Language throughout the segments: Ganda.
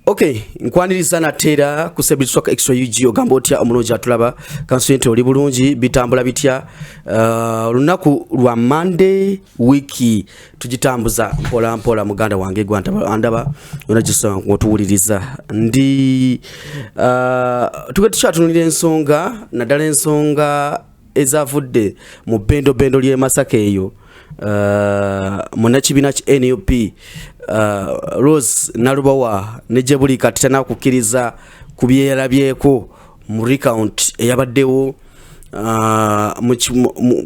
Okay, nkwaniriza natera kusebiswa extra UG ogamba otya omulungi atulaba kansente oli bulungi bitambula bitya lunaku lwa Monday wiki tugitambuza mpola mpola muganda wange gwandaba yona gisa ngotuwuliriza ndi tugetushatunira ensonga nadala ensonga ezavudde mu bendo lye Masaka eyo munakibina ki NUP Rose Nalubawa nejebuli kati tana kukiriza kubyerabyeko mu recount eyabaddewo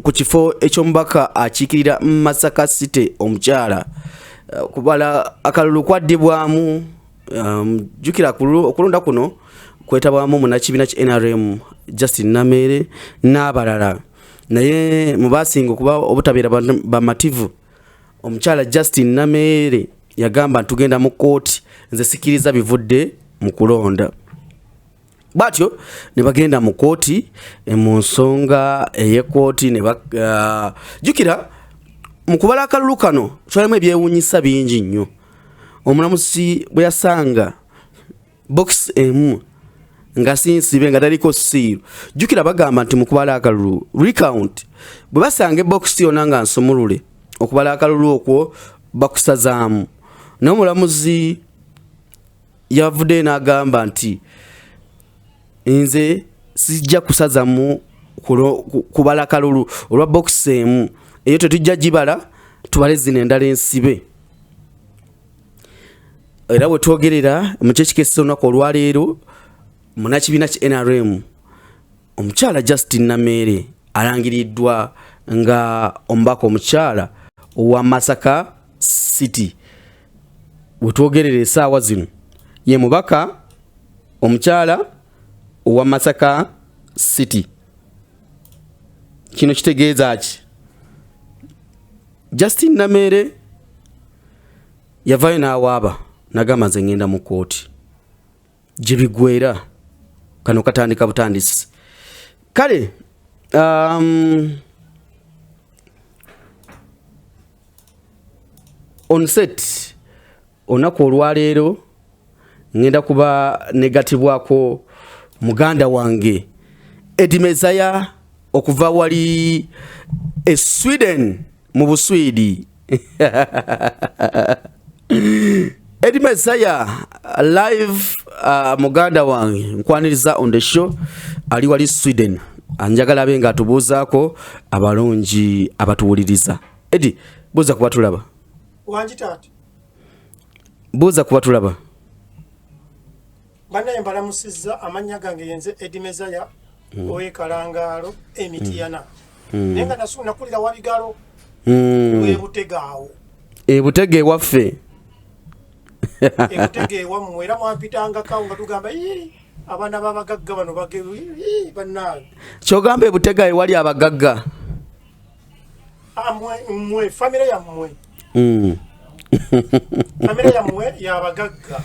ku kifo ekyombaka akikirira Masaka City omukyala kubala akalulu kwaddibwamu jukira okulonda kuno kwetabwamu munakibina ki NRM Justin Namere n'abalala naye mubasinga kuba obutabira bamativu omukyala Justin Namere yagamba ntugenda mu kooti nze sikiriza bivudde mu kulonda batyo ne bagenda mu kooti mu nsonga ey'ekooti ne jukira mu kubala akalulu kano twalimu ebyewuunyisa bingi nnyo omulamuzi bwe yasanga box emu nga sinsibe nga taliko siiro jukira bagamba nti mu kubala akalulu recount bwe basanga box yonna nga nsumulule okubala akalulu okwo bakusazaamu n'omulamuzi yavudde n'agamba nti nze sijja kusazamu kubala akalulu olwa box emu eyo tetujja gibala tubale zino endala ensibe era bwe twogerera mu kyekikesesa olunaku olwaleero munakibina ki NRM omukyala Justin Namere alangiriddwa nga ombaka omukyala wa Masaka City wetwogerera essaawa zino ye mubaka omukyala wa Masaka City. Kino kitegeeza ki Justin Namere yavayo n'awaaba n'agamba nze ngenda mu kooti gye bigwera kano katandika butandisi kale on set onaku olwaleero ngenda kuba negatibwako muganda wange Eddie Mezaya okuva wali Sweden mu Buswidi Eddie Mezaya live muganda wange nkwaniriza on the show ali wali Sweden anjagala benga atubuzaako abalungi abatuwuliriza Eddie buza kubatulaba wanjitati buza kubatulaba bana embala musiza amanya gange yenze Eddie Mezaya oye kalangalo emitiyana nenga nasuna kulira wabigalo webutegaawo ebutege waffe ebutege wamu era mwampitanga kawo nga tugamba abana babagagga bano bannaye kyogamba ebutega ewali abagagga mwe famire ya mwe famire ya mwe yabagagga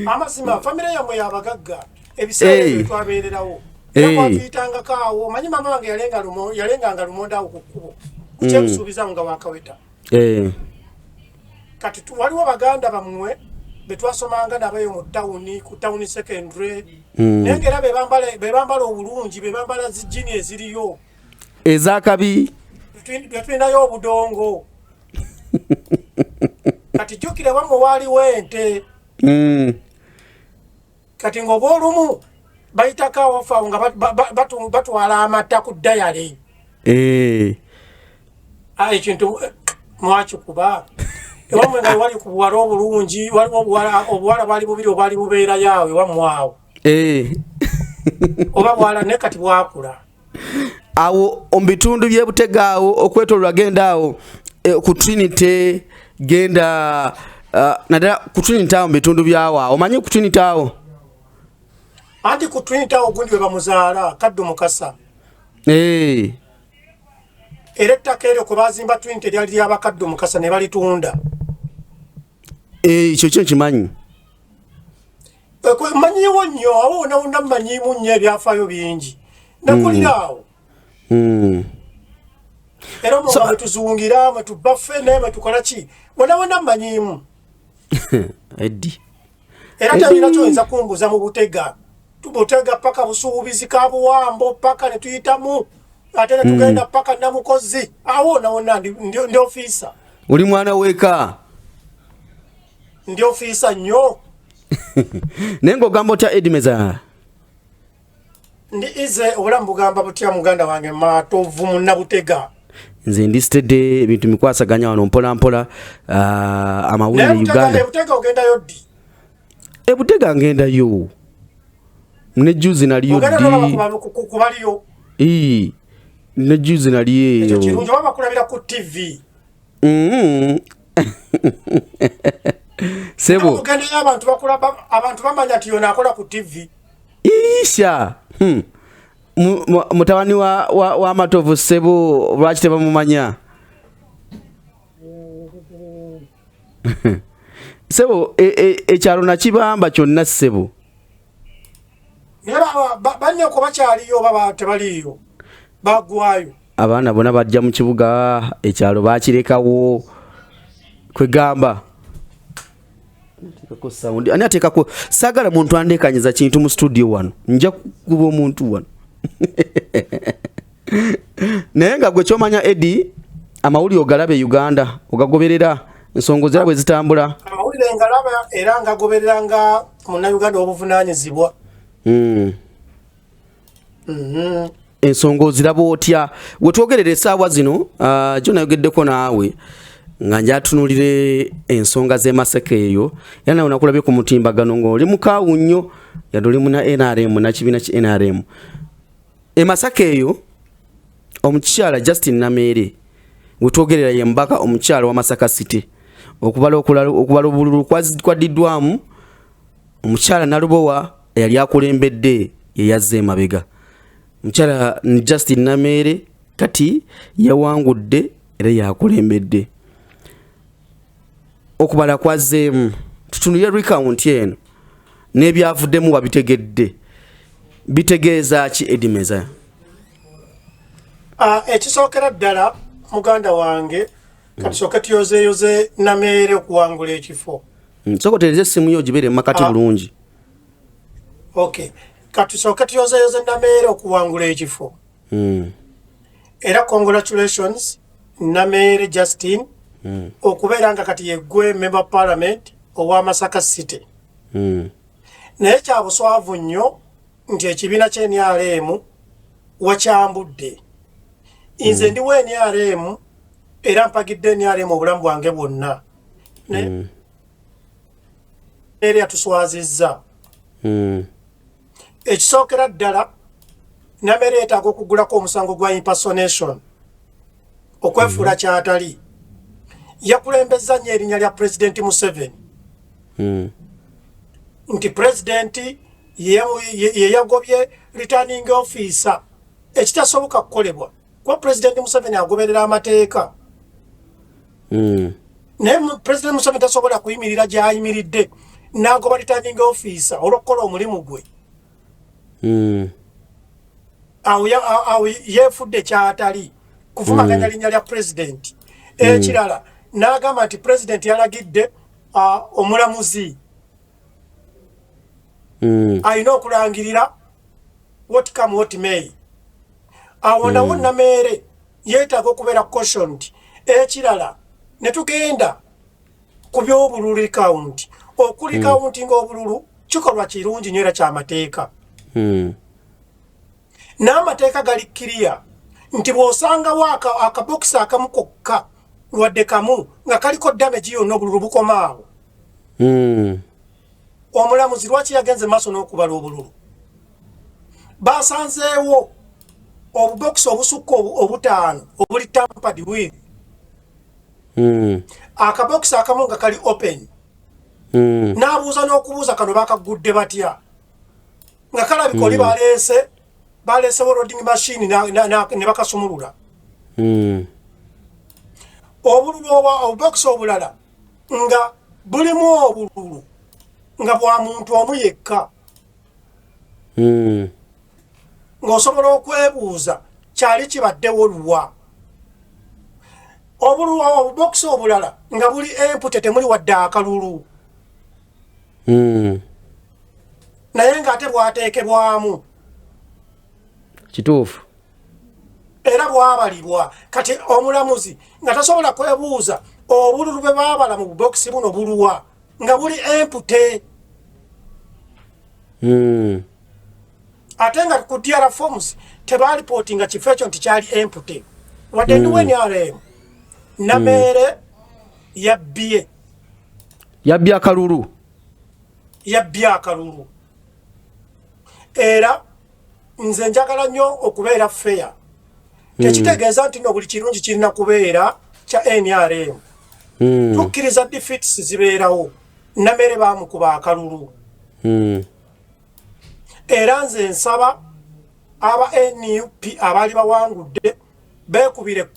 amasima famire ya mwe yabagagga ebiseera twabeererawo mwampitanga kawo manyi mama wange yalenganga lumonda awo ku kkubo kukyekusuubiza nga wakaweta kati waliwo baganda bamwe betwasomanga nabayo mu tawuni ku tawuni secondary nengera bebambala obulungi bebambala zijini eziriyo ezakabi twinayo obudongo kati jukira bamwe waliwo ente kati ng'oba olumu bayitako awafa nga batwala amata ku dayale ekintu mwakikuba ewamwe nga wali ku buwala obulungi waliwo obuwala bwali bubiri obwali bubeera yaawe wamwawo oba bwala ne kati bwakula awo omubitundu byebutega awo okwetolwa genda awo ku Trinity genda nadala ku Trinity awo mubitundu byawo omanyi ku Trinity awo anti ku Trinity awo gundi we bamuzaala Kaddu Mukasa era ettaka eryo kwe bazimba Trinity lyali ly'abakadde Mukasa ne balitunda ekyo kyo kimanyi manyiwo nnyo awo wonna mmanyimu nnyo ebyafaayo bingi nakulira awo era mwe tuzuungira mwe tubba ffene mwe tukola ki wonna mmanyimu Eddie era talina kyoyinza kumbuza mu Butega tubutega paka busuubizi ka Buwambo paka ne tuyitamu ate ne tugenda paka Namukozi awo nawona ndi ofisa uli mwana weka ndi ofisa nnyo nengo gambo ta Edimeza ndi ize obulamu bugamba butya muganda wange matovu mu Nabutega nze ndistede ebintu mikwasaganya wano mpola amawulire Uganda Butega ogenda yoddi Butega ngenda yo ne juzi naliyo kubaliyo ne juzi naliyo ekyo kirungi baba kulabira ku TV sebo ogenda abantu bakulaba abantu bamanya ati yona akola ku TV isha mutawani wa Matovu sebo lwaki tebamumanya sebo ekyalo nakibamba kyonna sebo banyo ko bakyaliyo baba tebaliyo bagwayo abaana bona bajja mu kibuga ekyalo bakirekawo kwegamba tekako sound ani atekako sagala muntu andekanyiza kintu mu studio wano nja kuba omuntu wano naye nga gwe kyomanya Eddie amawulire ogalabe Uganda ogagoberera ensongo zirabwe zitambula amawulire ngalaba era ngagoberera nga Munnayuganda obuvunanyizibwa ensongo ziraba otya wetwogerera essaawa zino gyo nayogeddeko naawe nga njatunulire ensonga z'Emasaka eyo era nawe nakulabye ku mutimbagano ng'oli mukaawu nnyo yadde oli muna NRM nakibiina ki NRM Masaka eyo omukyala Justin Namere wetwogerera ye mbaka omukyala wa Masaka City okubala obululu kwaddiddwamu omukyala Nalubowa yali akulembedde ye yazze emabega omukyala Justin Namere kati yawangudde era yakulembedde okubala kwazzeemu tutunulire recount eno n'ebyavuddemu wabitegedde bitegeeza ki Edimeza ekisookera ddala muganda wange katusooke tuyozeeyoze Namere okuwangula ekifo sokotereza essimu yo gibeere makati bulungi okay katusooke tuyozeeyoze Namere okuwangula ekifo era congratulations Namere Justin okubeera nga kati yeggwe member parliament owa Masaka City naye kya buswavu nnyo nti ekibiina ky'NRM wakyambudde nze ndi wa NRM era mpagidde NRM obulamu bwange bwonna era yatuswazizza ekisookera ddala Namere yeetaaga okugulako omusango gwa impersonation okwefuula kyatali yakulembeza nnyo erinnya lya President Museveni nti President ye yagobye returning officer ekitasoboka kukolebwa kuba President Museveni agoberera amateeka naye President Museveni tasobola kuyimirira gy'ayimiridde n'agoba returning officer olw'okukola omulimu gwe awo yeefudde kyatali kuvumaganya linnya lya President ekirala n'agamba nti President yalagidde omulamuzi alina okulangirira what come what may awo nawo Namere yeetaaga okubeera cautioned ekirala ne tugenda ku by'obululu recount okuli counting obululu kikolwa kirungi nnyo era ky'amateeka n'amateeka gali clear nti bw'osangawo akabokisi akamu kokka wadde kamu nga kaliko damage yonna obululu bukomaawo omulamuzi lwaki yagenze maaso n'okubala obululu basanzeewo obubokisi obusukka obutaano obuli tampered with akabokisi akamu nga kali open n'abuuza n'okubuuza kano bakagudde batya nga kalabika oli baleesewo loading machine ne bakasumulula obubokisi obulala nga bulimu obululu nga bwa muntu omu yekka ng'osobola okwebuuza kyali kibaddewo luwa obubokisi obulala nga buli empute temuli wadde akalulu naye ng'ate bwateekebwamu kituufu era bwabalibwa kati omulamuzi nga tasobola kwebuuza obululu bwe baabala mu bubokisi buno buluwa nga buli empute ate nga ku DRA forms tebalipootinga kifo ekyo nti kyali empute wadde ndiwe NRM Nameere yabbye akalulu era nze njagala nnyo okubeera fair tekitegeeza nti no buli kirungi kirina kubeera kya NRM tukkiriza defeats zibeerawo Nameere baamukuba akalulu era nze nsaba aba NUP abaali bawangudde beekubire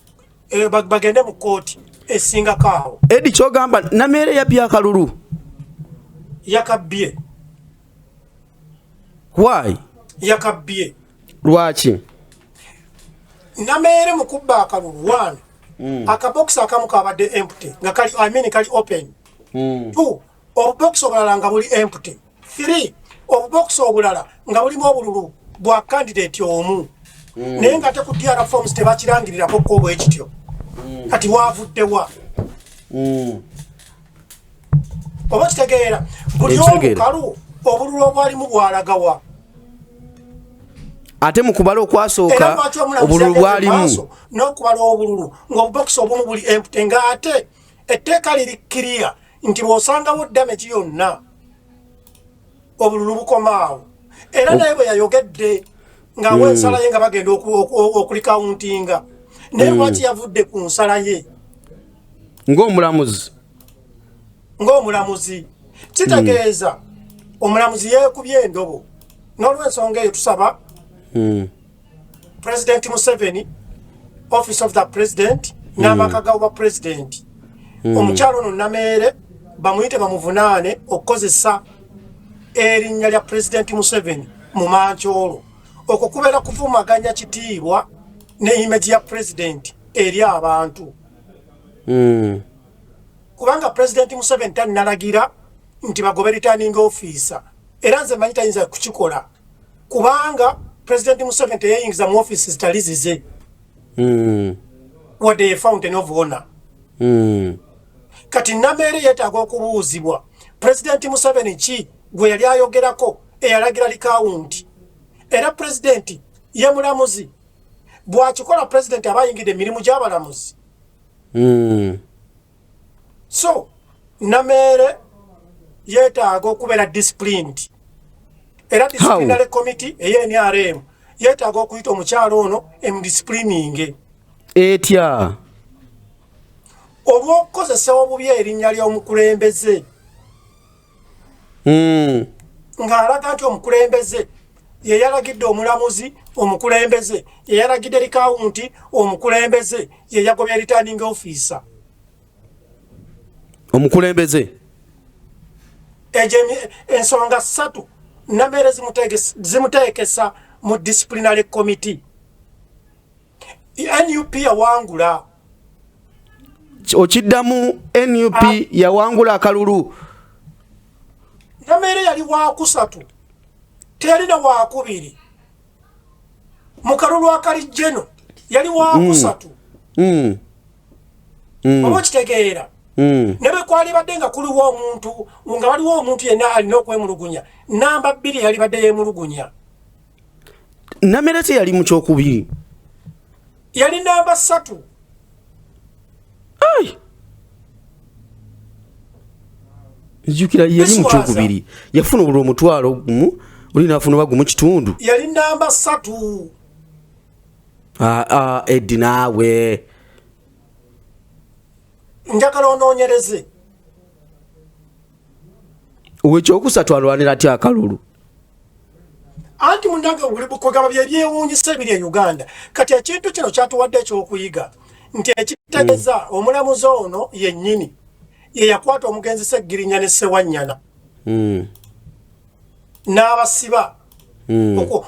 bagende mu kooti esingako awo. Edi kyogamba Nameere yabbye akalulu yakabbye. Why? Yakabbye. Lwaki? Nameere mu kubba akalulu 1 akabox akamu kabadde empty nga kali open. 2 obubox obulala nga buli empty. 3 obubox obulala nga bulimu obululu bwa candidate omu. Naye nga te ku DRA forms tebakirangirirako ko bwekityo. Kati wavuddewa. Oba kitegeera buli omukalu obululu obwalimu bwalagawa. Ate mu kubala okwasooka obululu bwalimu n'okubala obululu ng'obubox obumu buli empty nga ate etteeka liri clear nti bw'osangawo damage yonna obululu bukomaawo. Era naye bwe yayogedde ng'awa ensala ye nga bagenda okulikawuntinga naye lwaki yavudde ku nsala ye ng'omulamuzi kitegeeza omulamuzi yeekubye endobo n'olw'ensonga eyo tusaba President Museveni, Office of the President, n'amaka g'obwa President. Omukyalo ono Nameere bamuyite bamuvunaane okukozesa erinnya lya President Museveni mu Mancholo okukubeera kuvumaganya kitiibwa ne image ya President eri abantu. Kubanga President Museveni tannalagira nti bagobe returning officer era nze manyi tayinza kukikola kubanga President Museveni teyayingiza mu office zitali zize. Wadde ye fountain of honor. Kati Nameere yeetaaga okubuuzibwa President Museveni ki gwe yali ayogerako eyalagira likawunti era President ye mulamuzi bw'akikola President aba ayingidde emirimu gy'abalamuzi. So Nameere yeetaaga okubeera disciplined. Era disciplinary committee NRM yeetaaga okuyita omukyalo ono emudisciplining etya olw'okukozesa obubi erinnya ly'omukulembeze ng'alaga nti omukulembeze ye yalagidde omulamuzi omukulembeze ye yalagidde likawunti omukulembeze ye yagobya returning officer omukulembeze ensonga 3 Nameere zimuteekesa mu disciplinary committee. NUP yawangula. Okiddamu NUP yawangula akalulu. Nameere yali waakusatu. Teyalina waakubiri. Mu kalulu akali jeno yali waakusatu. Oba kitegeera. Nebe kwali badde nga kuliwo omuntu nga waliwo omuntu yenna alina okwemulugunya namba 2 yali badde yemulugunya. Nameere te yali mu kyokubiri yali namba 3. Nzijukira yali mu kyokubiri yafuna obululu omutwalo gumu olina afuna bagumu kitundu yali namba 3. Eddi naawe njagala onoonyereze owekyokusatu alwanira atya akalulu anti munange buli bukogaba byebyewuunyisa ebiri e Uganda kati ekintu kino kyatuwadde ekyokuyiga nti ekitegeeza omulamuzi ono yennyini ye yakwata omugenzi Seggirinya ne Ssewanyana n'abasiba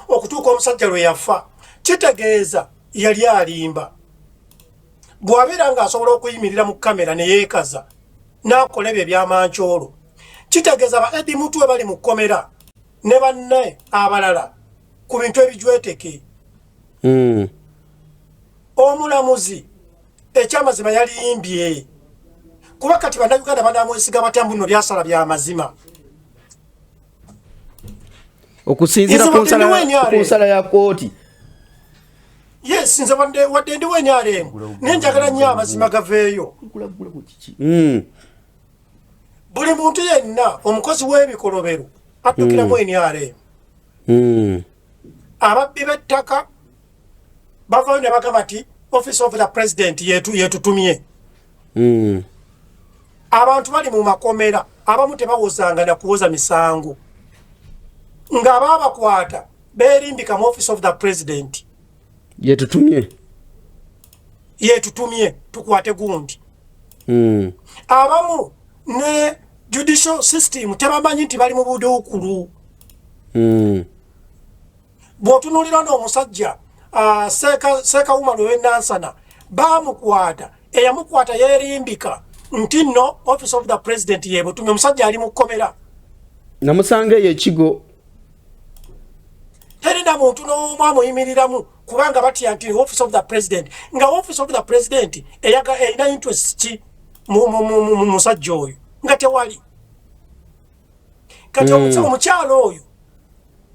okutuuka omusajja lwe yafa kitegeeza yali alimba bw'abeera ng'asobola okuyimirira mu kamera ne yeekaza n'akola ebyo ebyamancoolo Kitegeeza ba Eddie Mutwe bali mu kkomera ne banne abalala ku bintu ebijweteke. Omulamuzi ekyamazima yali yimbye kuba kati bannayuganda banamwesiga batya mbuno lyasala bya mazima okusinziira ku nsala ya kooti. Yes, nze wadde ndi wenyalemu nenjagala nnyo amazima gaveeyo. Buli muntu yenna omukozi w'ebikolobero addukiramu enyalemu. Ababbi b'ettaka bavaayo ne bagamba nti Office of the President yetutumye. Abantu bali mu makomera abamu tebawozanga na kuwoza misango nga babakwata beerimbika mu Office of the President yetutumye tukwate gundi. Abamu ne judicial system tebamanyi nti bali mu buduukulu. Bw'otunuulira n'omusajja Seeka Woman w'Enansana baamukwata eyamukwata yeerimbika nti nno Office of the President yebutumye omusajja ali mu kkomera. Namusanga ekigo terina muntu n'omu amuyimiriramu kubanga batya nti Office of the President nga Office of the President erina interest ki mu musajja oyo nga tewali. Kati omukyalo oyo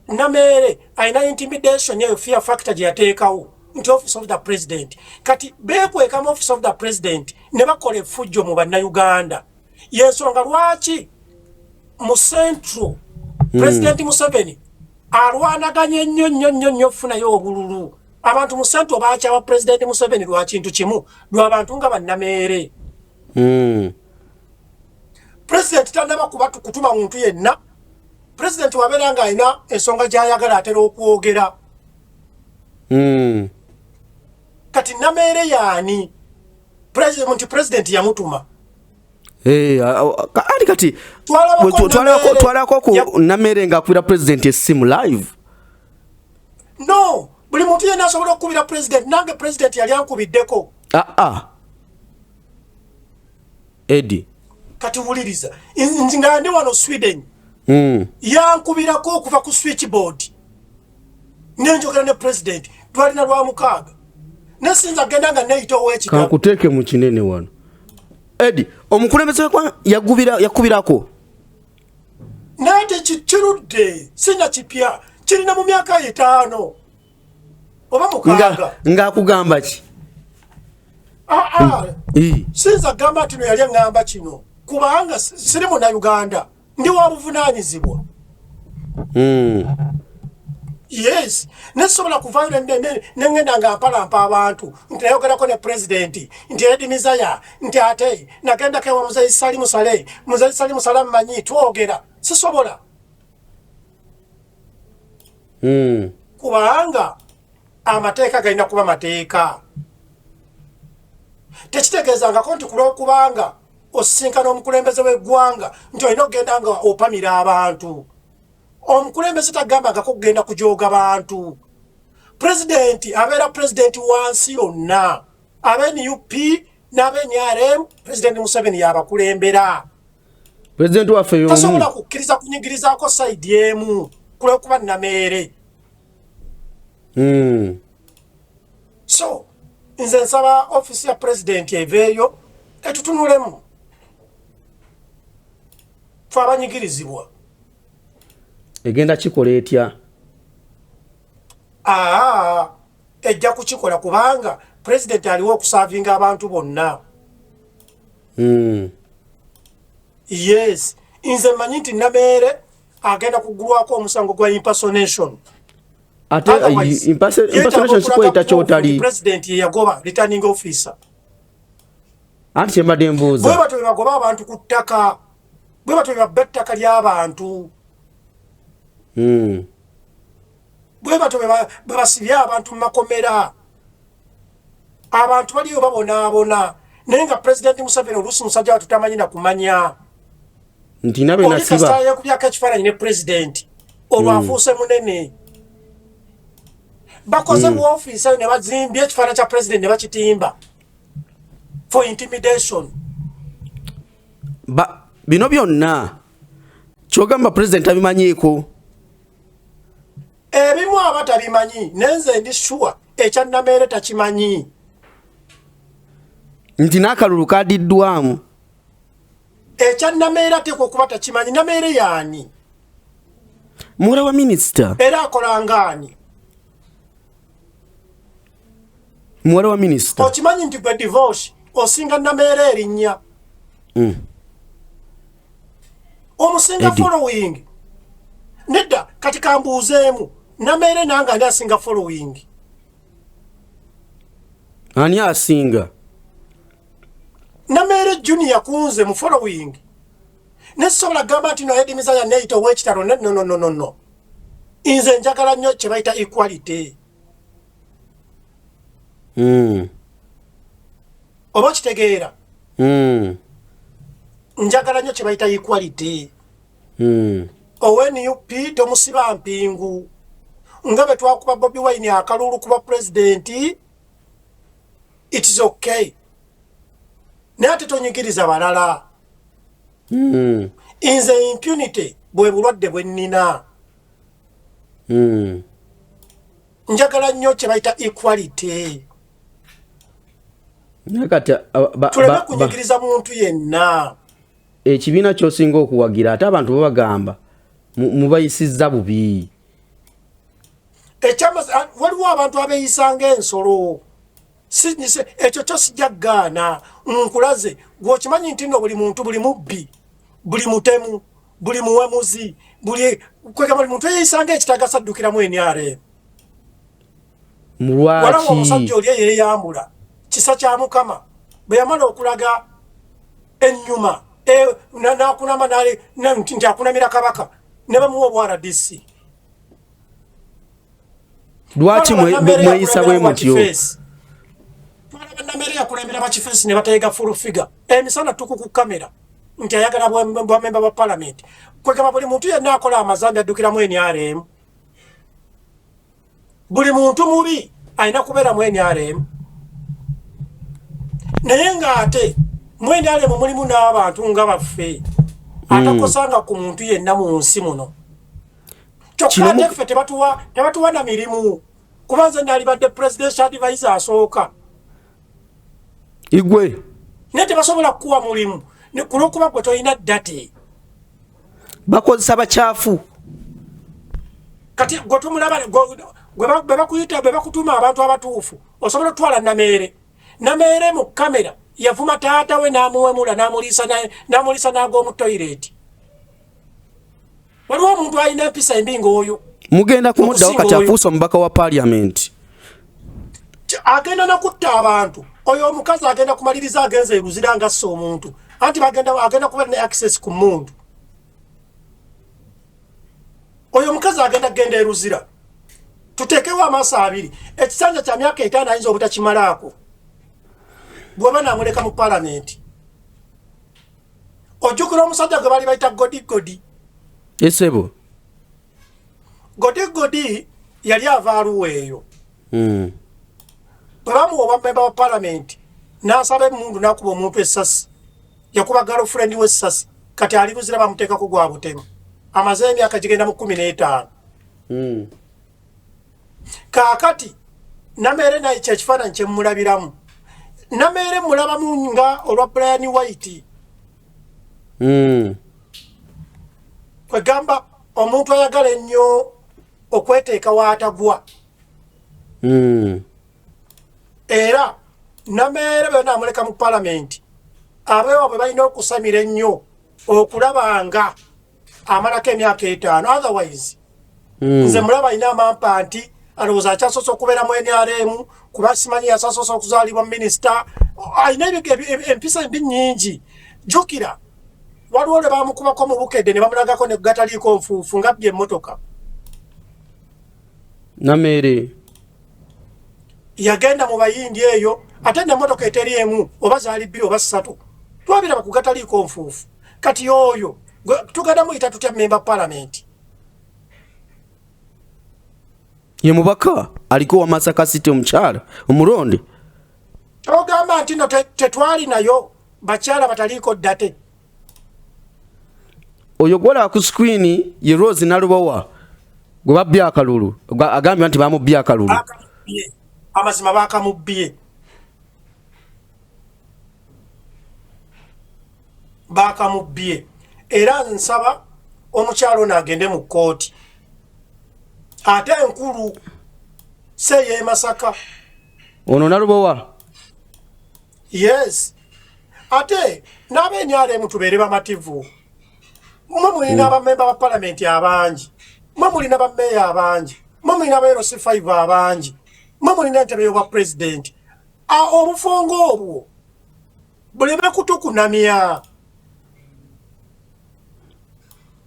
Namere aina intimidation ya fear factor gye yateekawo nti Office of the President kati beekweka mu Office of the President ne bakola effujjo mu bannayuganda. Yensonga lwaki mu Central President Museveni alwanaganye nnyo okufunayo obululu. Abantu mu Central baakyawa President Museveni lwa kintu kimu lw'abantu nga bannamere. President tannaba kutuma muntu yenna. President wabeera nga alina ensonga gy'ayagala atera okwogera. Kati Namere yaani President yamutuma. Kati twalako ku Namere ng'akubira President essimu live. No, buli muntu yenna asobola okukubira President. Nange President yali ankubiddeko. Eddie. Kati wuliriza. Nga ndi wano Sweden. Yankubirako okuva ku switchboard. Nenjogera ne President. Twalina lwa mukaaga. Nesinza genda nga neyita ow'ekigabo. Kankuteeke mu kinene wano. Eddie, omukulembeze yakubirako. Nate kirudde. Sinna kipya. Kirina mu myaka 5. Oba mukaaga. Ng'akugamba ki? Sinza gamba nti no yali ngamba kino. Kubanga siri Munnayuganda. Ndi wa buvunaanyizibwa. Yes. Nesobola kuvaayo nengenda nga mpalampa abantu nti nayogerako ne President nti Eddie Mizaya nti ate nagendako ewa Muzeyi Salimu Saleh. Muzeyi Salimu Saleh mmanyi twogera. Sisobola. Kubanga amateeka galina kuba mateeka. Tekitegeezangako nti kulwokubanga osisinkana omukulembeze w'eggwanga nti olina okugenda nga opamira abantu. Omukulembeze tagambangako kugenda kujooga abantu. President abeera President wansi yonna. Abe-NUP n'abe-NRM President Museveni yabakulembera. President waffe y'omu. Tasobola kukkiriza kunyigirizaako sayidi emu kulwekuba Namere. So nze nsaba ofisi ya President eveeyo etutunulemu. Ffe abanyigirizibwa. Egenda kikola etya? Ejja kukikola kubanga President aliwo okusaavinga abantu bonna. Yes. Nze mmanyi nti Namere agenda kugulwako omusango gwa impersonation. Ate impersonation kikweta kyotali. President ye yagoba returning officer. Anti kyembadde mbuuza. Bwe batyo bwe bagoba abantu ku ttaka. Bwe batyo bwe babba ettaka ly'abantu. Bwe batyo bwe basibye abantu mu makomera. Abantu baliyo babonaabona. Naye nga President Museveni oluusi musajja watu tamanyi na kumanya. Nti nabe nasiba. Oli kasita yakubyako ekifaananyi ne President. Olwo afuuse munene. Bakoze mu office ayo ne bazimbye ekifaananyi kya President ne bakitimba. For intimidation. Bino byonna Kyogamba president abimanyiiko. Ebimu abatabimanyi nenze ndi sure ekya Namere takimanyi. Nti n'akalulu kaadiddwamu. Ekya Namere ate kuba takimanyi. Namere yaani? Muwala wa minisita. Era akola ngaani? Muwala wa minisita. Okimanyi nti gwe divorce osinga Namere erinnya. Omusinga following. Nedda kati kambuuzeemu. Namere nanga ani asinga following? Ani asinga? Namere Junior kunze mu following. Nesobola gamba nti no edimiza ya neito wekitalo no. Inze njagala nnyo kye bayita equality. Oba kitegeera? Njagala nnyo kye bayita equality. ONUP tomusiba mpingu. Nga bwe twakuba Bobi Wine akalulu kuba president, it is okay. Naye ate tonyigiriza balala. Inze impunity bwe bulwadde bwe nnina. Njagala nnyo kye bayita equality. Tuleme kunyigiriza muntu yenna. Ekibiina ky'osinga okuwagira ate abantu babagamba mubayisizza bubi. Waliwo abantu abeeyisa ng'ensolo. Ekyo kyo sijja kugaana. Nkulaze gw'okimanyi nti nno buli muntu, buli mubbi, buli mutemu, buli muwemuzi, buli muntu eyeeyisa ng'ekitagasa addukiramu NRM. Walawo omusajja oli eyeeyambula kisa kya Mukama bwe yamala okulaga ennyuma n'akunama nti akunamira kabaka ne bamuwa obwa-RDC. Lwaki mweyisa bwe mutyo? Twalaba Namere yakulembera bakifeesi ne bateega full figure. Emisana tuku ku kamera nti ayagala bwamemba ba parliament. Kwegamba buli muntu yenna akola amazambi addukiramu NRM. Buli muntu mubi alina kubeera mu NRM. Naye ng'ate mu NRM mulimu n'abantu nga baffe atakosanga ku muntu yenna mu nsi muno. Kyokka ate ffe tebatuwa na mirimu. Kuba nze naalibadde presidential advisor asooka. Igwe. Naye tebasobola kukuwa mulimu ku lw'okuba gwe tolina ddate. Bakozesa bakyafu. Kati gwe tumulaba gwe bakuyita bwe bakutuma abantu abatuufu osobola otwala Namere. Namere mu kamera yavuma taata we n'amuwemula n'amuliisa n'ag'omu toilet. Waliwo omuntu alina empisa embi ng'oyo. Mugenda kumuddawo kati afuuse omubaka wa parliament. Agenda nakutta abantu. Oyo omukazi agenda kumaliriza agenza eruzira nga sso omuntu. Anti agenda kuba ne access ku mundu. Oyo omukazi agenda eruzira. Tuteekewo amaaso abiri. Ekisanja kya myaka 5 ayinza obutakimalaako. Bw'oba n'amuleka mu parliament. Ojjukira omusajja gwe bali bayita Godi. Esebo. Godi yali ava Aluweeyo. Bwe bamuwa obwamemba wa parliament n'asaba emmundu n'akuba omuntu essasi. Yakuba girlfriend we essasi. Kati ali luzira bamuteekako gwa butemu. Amaze emyaka gigenda mu 15. Kaakati Namere naye kyekifaananyi kye mumulabiramu. Namere mulabamu nga olwa Brian White. Kwegamba omuntu ayagala ennyo okweteeka waatagwa. Era Namere bwe naamuleka mu parliament abeewa bwe balina okusamira ennyo okulaba nga amalako emyaka 5. Otherwise nze mulaba alina amampa nti alowooza akyasoose okubeera mu NRM kuba simanyi yasasoose okuzaalibwa minisita. Alina empisa embi nnyingi. Jjukira waliwo lwe bamukubako mu bukedde ne bamulagako ne gataliiko nfuufu nga bbye emmotoka. Namere yagenda mu bayindi eyo ate n'emmotoka eteri emu oba zaali 2 oba 3. Twabiraba ku gataliiko nfuufu. Kati oyo tugenda muyita tutya member parliament. Ye mubaka aliko wa Masaka City omukyala omulonde. Ogamba nti no tetwali nayo bakyala bataliiko ddate. oyo gwola ku screen ye Rose Nalubowa gwe babbye akalulu agambye nti bamubbye akalulu amazima bakamubbiye era nsaba omukyalo n'agende mu kkooti ate enkulu seye Masaka ono Nalubowa yes ate n'abenyale mutubeere bamativu mwe mulina abamemba ba parliament abangi mwe mulina bammeeya abangi mwe mulina aba LC5 abangi mwe mulina ntebe y'obwa president obufongo obwo buleme kutukunamya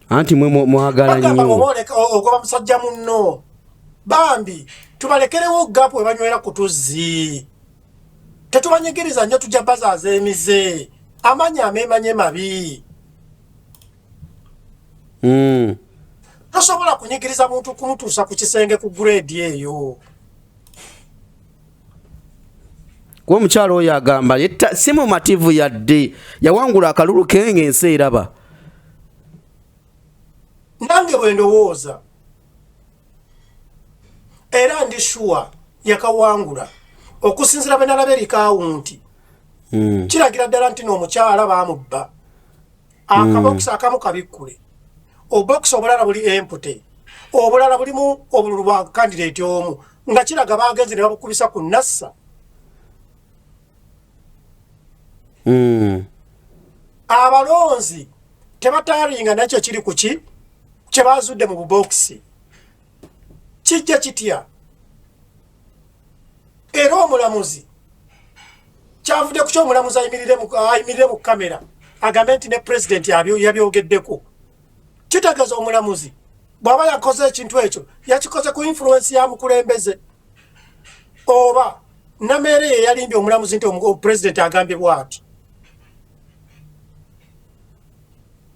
anti mwe mwagala nnyo ogoba musajja munno bambi tubalekerewo gapu we banywera ku tuzzi tetubanyigiriza nnyo tujja bazaaza emize amanya amemanye mabi tosobola kunyigiriza muntu kumutuusa ku kisenge ku grade eyo kuba omukyalo oyo agamba si mumativu yadde yawangula akalulu kenge ensi eraba nange bwe ndowooza era ndi sure yakawangula okusinzira bwe nalaba eri kaawunti kiragira ddala nti n'omukyala baamubba akabokisi akamu kabikkule obokisi obulala buli empute obulala bulimu obululu bwa kandidate omu nga kiraga baagenze ne babukubisa ku nassa abalonzi tebataalinga nakyo kiri ku ki kye baazudde mu bubokisi kijja kitya era omulamuzi kyavudde ku ky'omulamuzi ayimirire mu kamera agambe nti ne pulezidenti yabyogeddeko kitegeeza omulamuzi bw'aba yakoze ekintu ekyo yakikoze ku influensi ya mukulembeze oba nameere ye yalimbye omulamuzi nti pulezidenti agambye bw'ati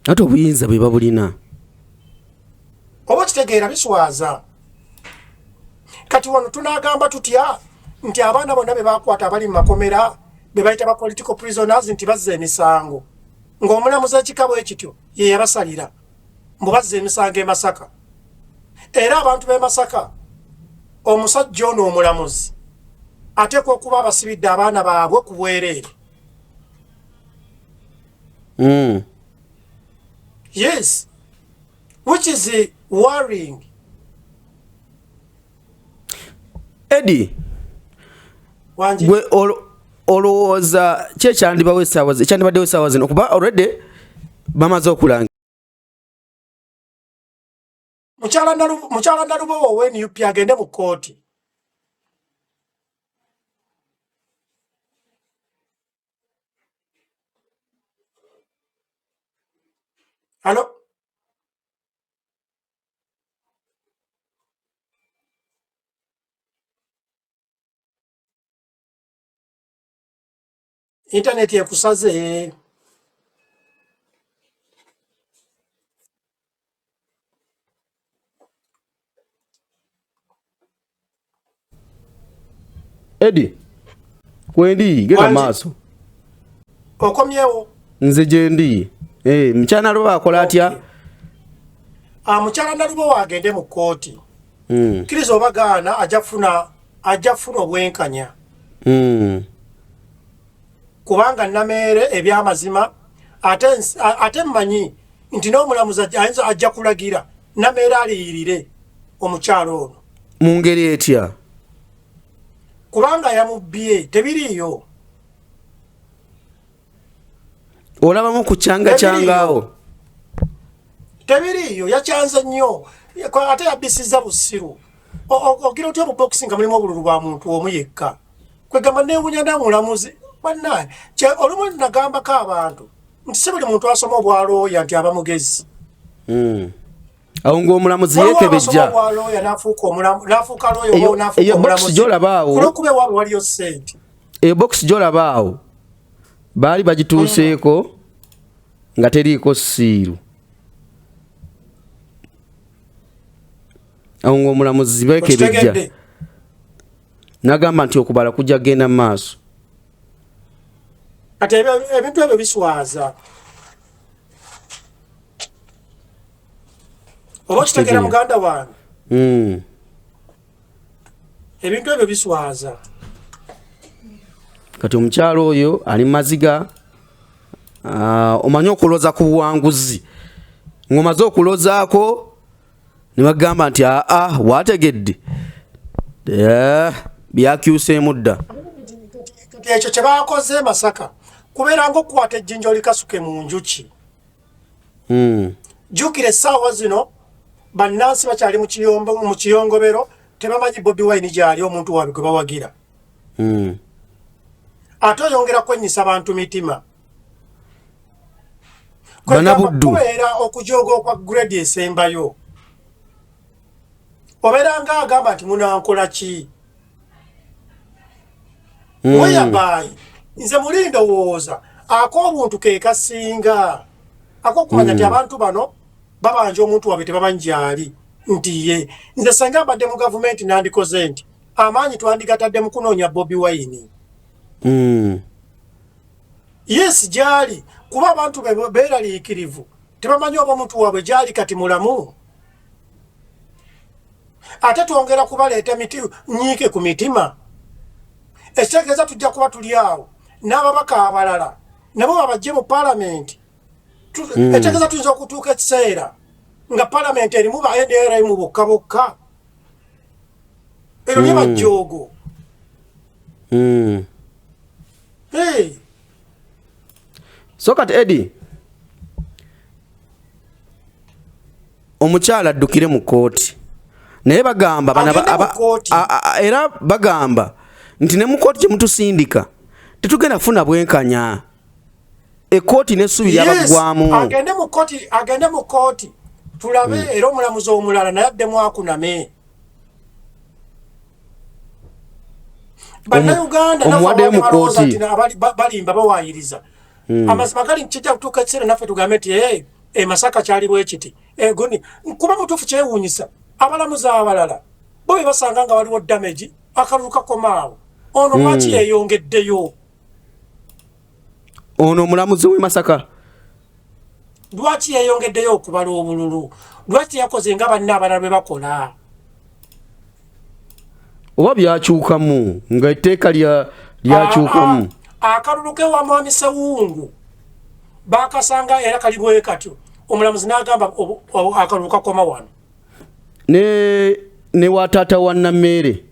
ate obuyinza bwe babulina oba kitegeera biswaza kati wano tunagamba tutya nti abaana bonna be bakwata abali mu makomera be bayita ba political prisoners nti bazza emisango ng'omulamuzi ekikabo ekityo ye yabasalira mbu bazza emisango e Masaka era abantu b'e Masaka omusajja ono omulamuzi ateekwa okuba abasibidde abaana baabwe ku bwereere yes which is worrying Eddie gwe olowooza kyekyandibawo essaawa zino okuba already bamaze okulanga mukyala Nalubowa ow'e NUP agende mu kkooti halo internet ekusaze Eddie kwendi genda maaso okomyewo nze gye ndi mukyala Nalubowa akola atya mukyala Nalubowa agende mu kkooti kkiriza oba gaana ajja kufuna obwenkanya kubanga nameere ebyamazima ate mmanyi nti n'omulamuzi ajja kulagira nameere aliyirire omukyalo ono mu ngeri etya kubanga yamubbye tebiriiyo olabamu ku kyangaawo tebiriiyo yakyanze nnyo ate yabbisizza busiru ogira otya obubokisi nga mulimu obululu bwa muntu omu yekka kwegamba neewunya namulamuzi bannaye olumu nagambako abantu nti si buli muntu asoma obwalooya nti aba mugezi awo ng'omulamuzi yeekebejja eyo bokisi gy'olabaawo waliyo ssente eyo bokisi gy'olabaawo baali bagituuseeko nga teriiko siiru awo ng'omulamuzi beekebejja n'agamba nti okubala kujja kgenda mu maaso ate ebintu ebyo biswaza oba kitegera muganda wange ebintu ebyo biswaza kati omukyalo oyo ali maziga omanyi okuloza ku buwanguzi ng'omaze okulozaako ne bagamba nti waategedde byakyuseemu dda ekyo kye baakoze Masaka kubeera ng'okukwata ejjinja olikasuke mu njuki jjukira essaawa zino bannansi bakyali mu kiyongobero tebamanyi Bobi Wine gyali omuntu waabwe gwe bawagira ate oyongera kwennyisa abantu mitima banabuddu kubeera okujooga okwa grade esembayo obeera ng'agamba nti munankola ki weyabayi nze muli ndowooza ak'obuntu ke kasinga ak'okumanya nti abantu bano babanja omuntu waabwe tebamanyi gyali nti ye nze senga mbadde mu gavumenti nandikoze nti amaanyi twandigatadde mu kunoonya Bobi Wine yes gyali kuba abantu beeraliikirivu tebamanyi oba omuntu waabwe gyali kati mulamu ate twongera kubaleeta nyiike ku mitima ekitegeeza tujja kuba tuli awo n'ababaka abalala nabo babajje mu paalamenti ekitegeeza tuyinza okutuuka ekiseera nga paalamenti erimu ba NRM bokka bokka ero ne bajjoogo so kati Eddie omukyala addukire mu kooti naye bagamba era bagamba nti ne mu kooti gye mutusindika tetugenda kufuna bwenkanya ekooti n'essubi lyabagwamu agende mu kooti tulabe era omulamuzi omulala naye addemu akuname bannayuganda omuwaddeyo mu kooti balimba bawayiriza amazima gali nkijja kutuuka ekiseera naffe tugambe nti Masaka kyali bwe kiti guni kuba mutuufu kyewuunyisa abalamuzi abalala bo bwe basanga nga waliwo damage akalulu kakomaawo ono lwaki yeyongeddeyo ono omulamuzi w'e Masaka lwaki yeyongeddeyo okubala obululu lwaki yakoze nga banne abalala bwe bakola oba byakyukamu nga etteeka lyakyukamu akalulu ke wa mwami Sewungu bakasanga era kali bwe katyo omulamuzi n'agamba akalulu kakoma wano ne wa taata wa Nammere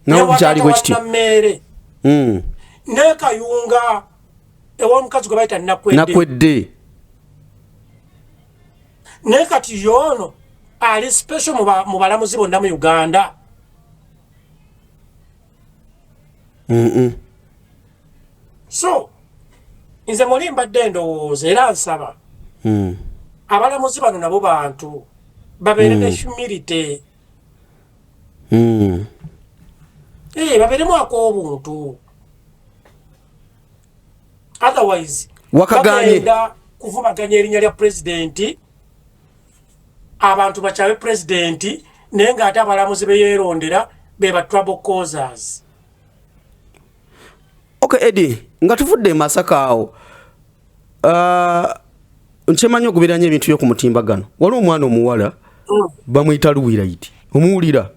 nawo bukyali bwe kityo ne Kayunga ew'omukazi gwe bayita Nakwedde ne kati yono ali special mu balamuzi bonna mu Uganda so nze muli mbadde ndowooza era nsaba abalamuzi bano nabo bantu babeere ne humility babeeremu ak'obuntu otherwise bagenda kuvumaganya erinnya lya pulezidenti abantu bakyabe pulezidenti naye ng'ate abalamuzi beyeerondera be ba trouble causers. Okay Eddie nga tuvudde Masaka awo nkimanyi okubeera nnyo ebintu by'okumutimbagano waliwo omwana omuwala bamuyita Luwirayiti omuwulira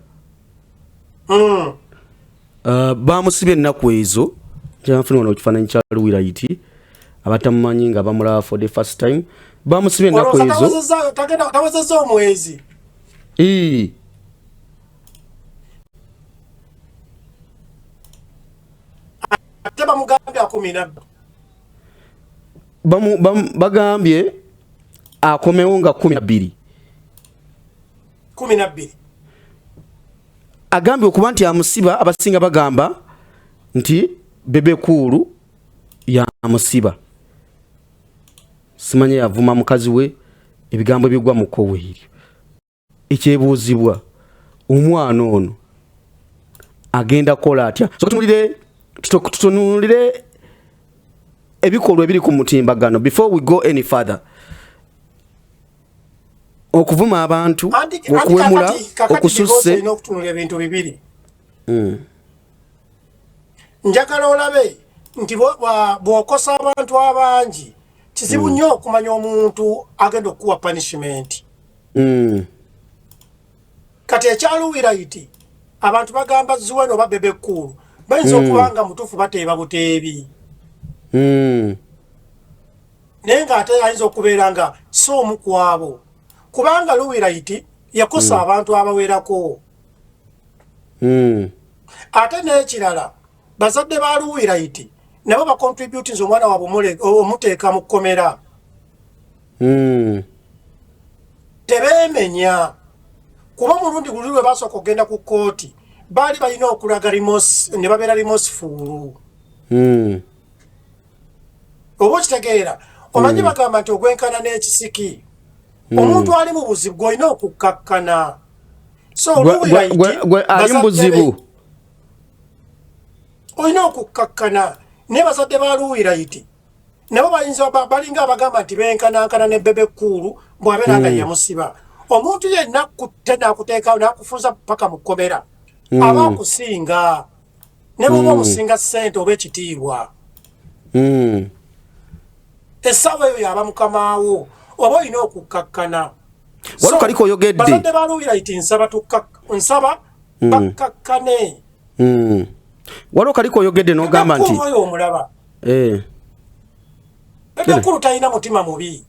bamusibye ennaku ezo kyanfuna wano ekifaananyi kya Luwirayiti abatamumanyi nga bamulaba for the first time bamusibye ennaku ezo tawezezza omwezi ate bamugambye 12 bagambye akomewo nga 12 agambye okuba nti amusiba abasinga bagamba nti Bebe Cool yamusiba simanye yavuma mukazi we ebigambo bigwa mu kkowe eryo ekyebuuzibwa omwana ono agenda kola atya so tutunulire ebikolwa ebiri ku mutimbagano before we go any further okuvuma abantu okuwemula okususse n'okutunula ebintu bibiri njagala olabe nti bw'okosa abantu abangi kizibu nnyo okumanya omuntu agenda okuwa punishment kati ekyaluwira iti abantu bagamba Zuweno oba Bebe Cool bayinza okubanga mutuufu bateeba buteebi naye ng'ate ayinza okubeera nga si omu ku abo kubanga Luwirayiti yakosa abantu abawerako ate n'ekirala bazadde ba Luwirayiti nabo bacontributinze omwana waabwe omuteeka mu kkomera tebeemenya kuba mulundi guli lwe basooka okugenda ku kkooti baali balina okulaga ne babeera rimosifuulu oba okitegeera omanyi bagamba nti ogwenkana n'ekisiki omuntu ali mu buzibu gw'olina okukkakkana so ali mu buzibu olina okukkakkana naye bazadde ba Luwirayiti nabo balinga abagamba nti benkanankana ne Bebe Cool bw'abeera nga yamusiba omuntu yenna kutte n'akuteekawo n'akufunza paka mu kkomera aba akusinga ne bw'oba omusinga ssente oba ekitiibwa essaawa eyo yaba mukamaawo oba olina okukkakkana kaliko oyogedde bazadde ba Luwirayiti nsaba bakkakkane waliwo kaliko oyogedde n'ogamba nti oyo omulaba Bebe Cool talina mutima mubi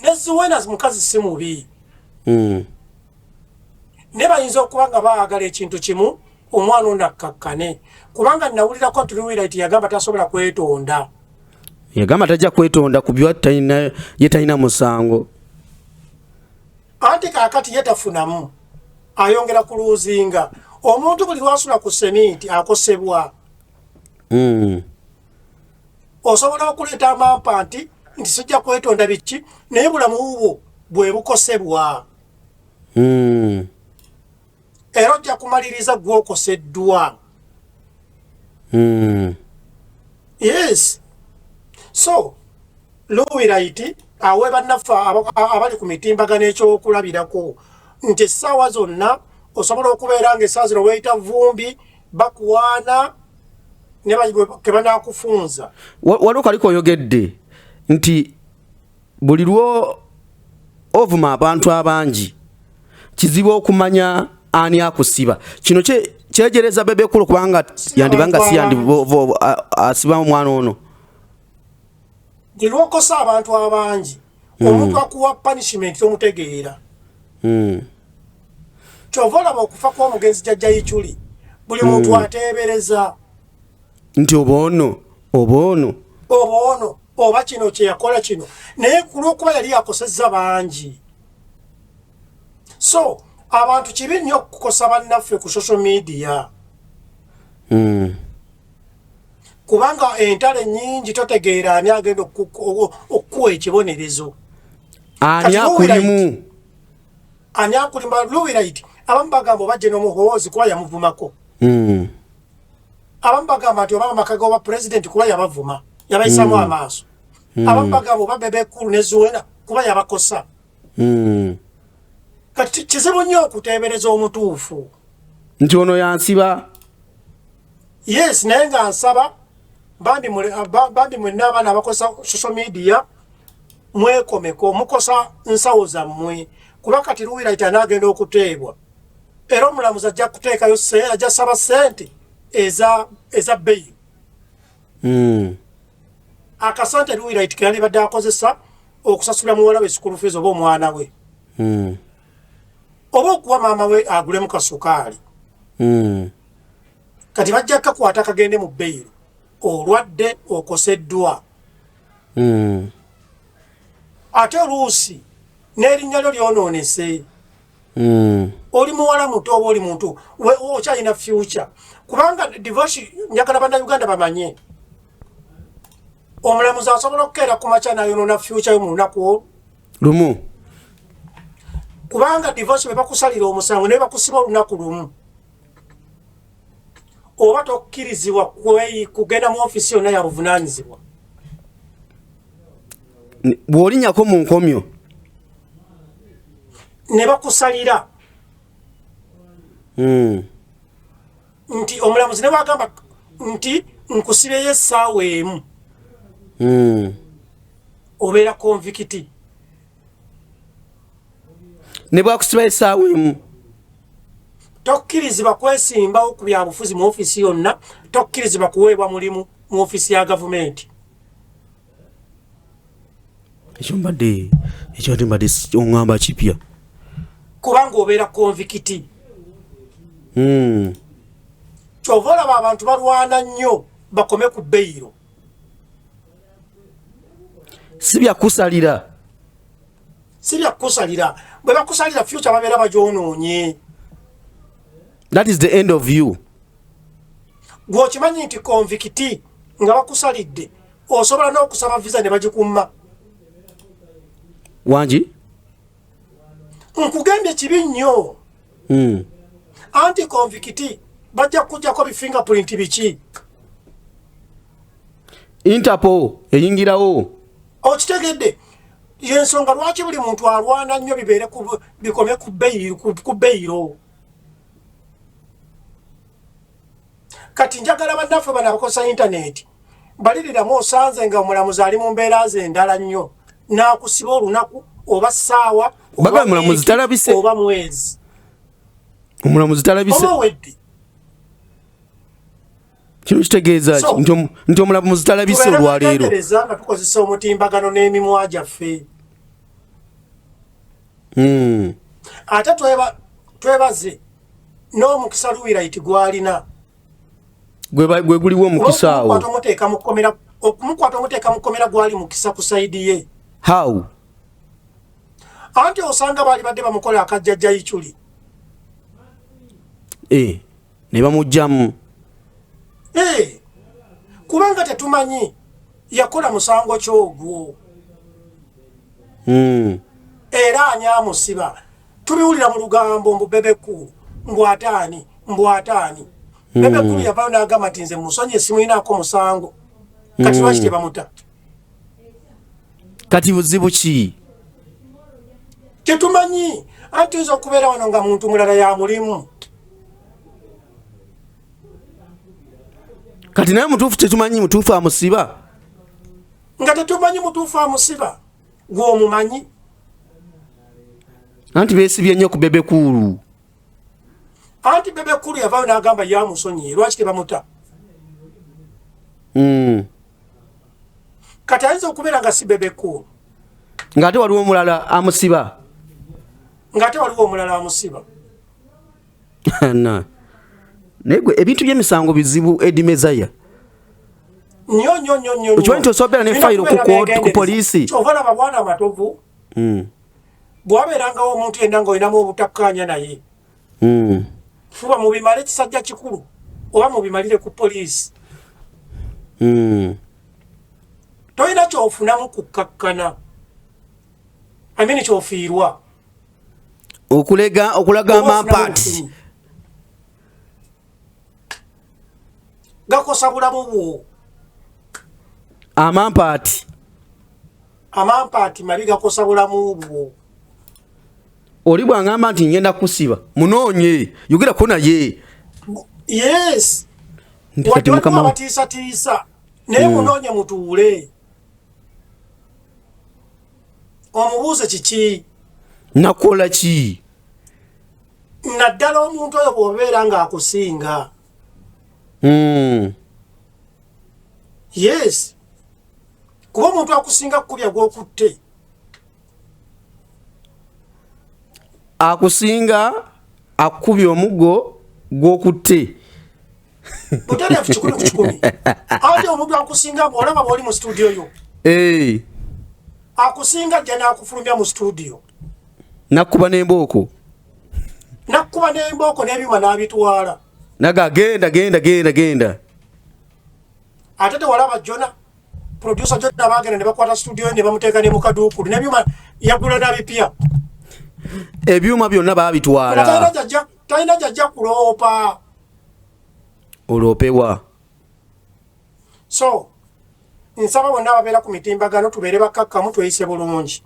ne Zuwena mukazi si mubi ne bayinza okuba nga baagala ekintu kimu omwana ono akkakkane kubanga nawulirako nti Luwirayiti yagamba tasobola kwetonda yagamba tajja kwetonda ku byo ye talina musango anti kaakati ye tafunamu ayongera ku luuzinga omuntu buli lwasula ku seminti akosebwa osobola okuleeta amampa nti sijja kwetonda biki naye bulamu bwo bwe bukosebwa era ojja kumaliriza gw'okoseddwa yes so Luwirayiti awe bannaffe abali ku mitimbagano ekyokulabirako nti essaawa zonna osobola okubeera ng'essaawa zino weeyita vumbi bakuwaana ne ke banaakufunza waliwo kaliko oyogedde nti buli lwo ovuma abantu abangi kizibu okumanya ani akusiba kino kyejereza Bebe Cool kubanga yandibanga si asiba omwana ono buli lwokosa abantu abangi omuntu akuwa punishment tomutegeera kyova olaba okufa kw'omugenzi jjajja Ichuli buli muntu ateebereza nti oba ono oba kino kye yakola kino naye ku lw'okuba yali akosezza bangi so abantu kibi nnyo okukosa bannaffe ku social media kubanga entalo nnyingi totegeera ani agenda okukuwa ekibonerezo ani akulimu Luwirayiti abamu bagamba oba General Muhoozi kuba yamuvumako abamu bagamba nti oba amaka g'oba pulezidenti kuba yabavuma yabayisamu amaaso abamu bagamba oba Bebe Cool ne Zuwena kuba yabakosa kati kizibu nnyo okuteebereza omutuufu nti ono yansiba yes naye nga nsaba bambi mwenna abaana abakosa social media mwekomeko mukosa nsawo zammwe kuba kati Luwirayiti anaagenda okuteebwa era omulamuzi ajja kuteekayo ajja saba ssente eza bbeeyi akasante Luwirayiti ke yali badde akozesa okusasula muwala we school fees oba omwana we oba okuwa maama we agulemu kasukaali kati bajja kakwata kagende mu bbeeyi olwadde okoseddwa ate oluusi n'erinnya lyo lyonoonese oli muwala muto oba oli muntu okyalina future kubanga divorce njagala bannayuganda bamanye omulamuzi asobola okukeera ku makya nayonoona future yo mu lunaku lumu kubanga divorce bwe bakusalira omusango naye bakusiba olunaku lumu oba tokkirizibwa kugenda mu ofisi yonna ya buvunaanyizibwa bw'olinnyako mu nkomyo ne bakusalira nti omulamuzi ne bwagamba nti nkusibeyo essaawa emu obeera convict ne bwakusiba essaawa emu tokkirizibwa kwesimbawo ku byabufuzi mu ofiisi yonna tokkirizibwa kuweebwa mulimu mu ofiisi ya gavumenti. ekyo mbadde oŋŋamba kipya kubanga obeera konvikiti. Kyova olaba abantu balwana nnyo bakome ku beyiro. si byakusalira bwe bakusalira future babeera bagyonoonye. That is the end of you. Gwokimanyi nti konvikiti nga bakusalidde osobola n'okusaba visa ne bagikumma. Wangi nkugambye kibi nnyo. Anti konvikiti bajja kujjako bifingerprint biki. Interpol eyingirawo. Okitegedde yensonga lwaki buli muntu alwana nnyo bibeere bikome ku beyiro. Kati njagala bannaffe bano abakozesa intaneti baliriramu osanze nga omulamuzi ali mu mbeera ze endala nnyo n'akusiba olunaku oba ssaawa oba mwezi. Omulamuzi talabise oba wedde kino kitegeeza nti omulamuzi talabise olwaleero. Nga tukozesa omutimbagano n'emimwa gyaffe. Ate twebaze n'omukisa Luwirayiti gwalina gwe guliwo omukisa awo. Okumukwata omuteeka mu kkomera gwali mukisa ku sayidi ye. How? Anti osanga baali badde bamukola akajjajja Ichuli. Ne bamugjamu. Kubanga tetumanyi yakola musango kyogwo. Era ani amusiba. Tubiwulira mu lugambo mbu Bebekulu mbwataani. Bebekulu yavaayo n'agamba nti nze musonyi simuyinaako musango. Kati lwaki tebamuta? Kati buzibu ki? Tetumanyi. Anti oyinza okubeera wano nga muntu mulala ya mulimu. Kati naye mutuufu tetumanyi mutuufu amusiba. Nga tetumanyi mutuufu amusiba gw'omumanyi. Anti beesibye nnyo ku Bebekulu. Anti Bebekulu yavaayo n'agamba yamusonyiye lwaki tebamuta? Kati ayinza okubeera nga si Bebekulu. Ng'ate waliwo omulala amusiba. Naye gwe ebintu by'emisango bizibu Eddie Mezaya. Nnyo. Okimanyi nti osobola ne fayiro ku poliisi. Kyova laba bwana amatovu. Bw'abeerangawo omuntu yenna ng'olinamu obutakkaanya naye. Fuba mubimale kisajja kikulu oba mubimalire ku poliisi. Tolina kyofunamu kukkakkana. Kyofiirwa. Okulaga amapaati. Gakosa bulamu bwo. Amampaati mabi gakosa bulamu bwo. Oli bw'angamba nti ngenda kusiba munoonye yogerako naye. Yes. Waliwo abatiisatiisa naye munoonye mutuule. Omubuuze kiki? Nakola ki? Naddala omuntu oyo bw'obeera ng'akusinga. Yes. Kuba omuntu akusinga kukubya gw'okutte. Akusinga akubya omuggo gw'okutte. Butereevu 100 Ate omuntu akusinga olaba bw'oli mu studio yo. Akusinga ajja n'akufulumya mu studio. Nakkuba n'embooko n'ebyuma n'abitwala. Naga genda. Ate tewalaba Jona. Producer Jona baagenda ne bakwata studio ne bamuteeka ne mu kaduukulu n'ebyuma yagula n'abipya. Ebyuma byonna baabitwala. Talina jajja kuloopa. Oloopewa. So nsaba bonna ababeera ku mitimbagano tubeere bakkakkamu tweyise bulungi.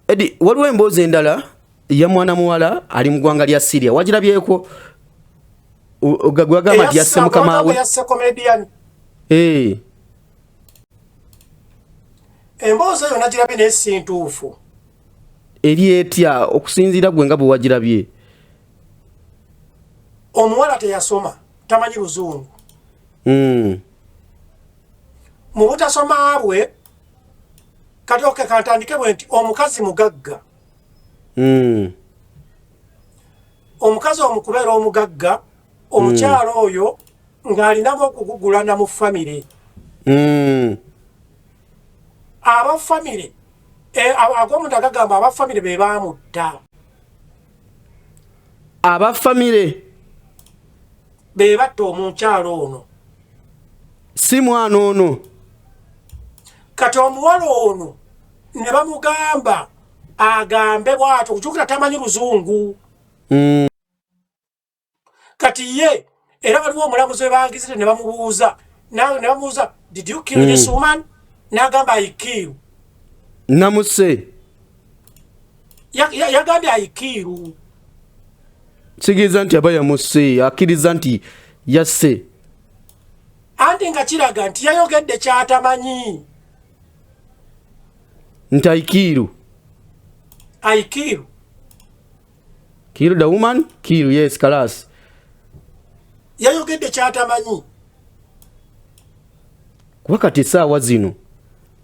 Eddie, waliwo emboozi endala ya mwana muwala ali mu ggwanga lya Syria. Wagirabyeko? Gwagamba nti yasse mukama we. Yasse comedian. Emboozi eyo nagirabye naye si ntuufu. eri etya okusinziira gwe nga bwe wagirabye? Omuwala teyasoma, tamanyi Luzungu. Mu butasoma bwe kati katandike bwe nti omukazi mugagga. Omukazi omukubeera omugagga, omukyalo oyo ng'alinamu okugugulana mu famire. Abafamire ag'omuntu agagamba abafamire be baamutta. Abafamire be batta omukyalo ono, si mwana ono. Kati omuwala ono ne bamugamba agambe bw'atyo, kukyukira tamanyi Luzungu. Kati ye era waliwo omulamuzi we baangizire ne bamubuuza, did you kill this woman? N'agamba I kill. Namuse yagambye I kill. Kigiriza nti aba yamuse, akkiriza nti yasse. Anti nga kiraga nti yayogedde kyatamanyi. Nti I kill. I kill. Kill the woman? Kill, yes, kalas. Yayogedde kyatamanyi. Kuba kati essaawa zino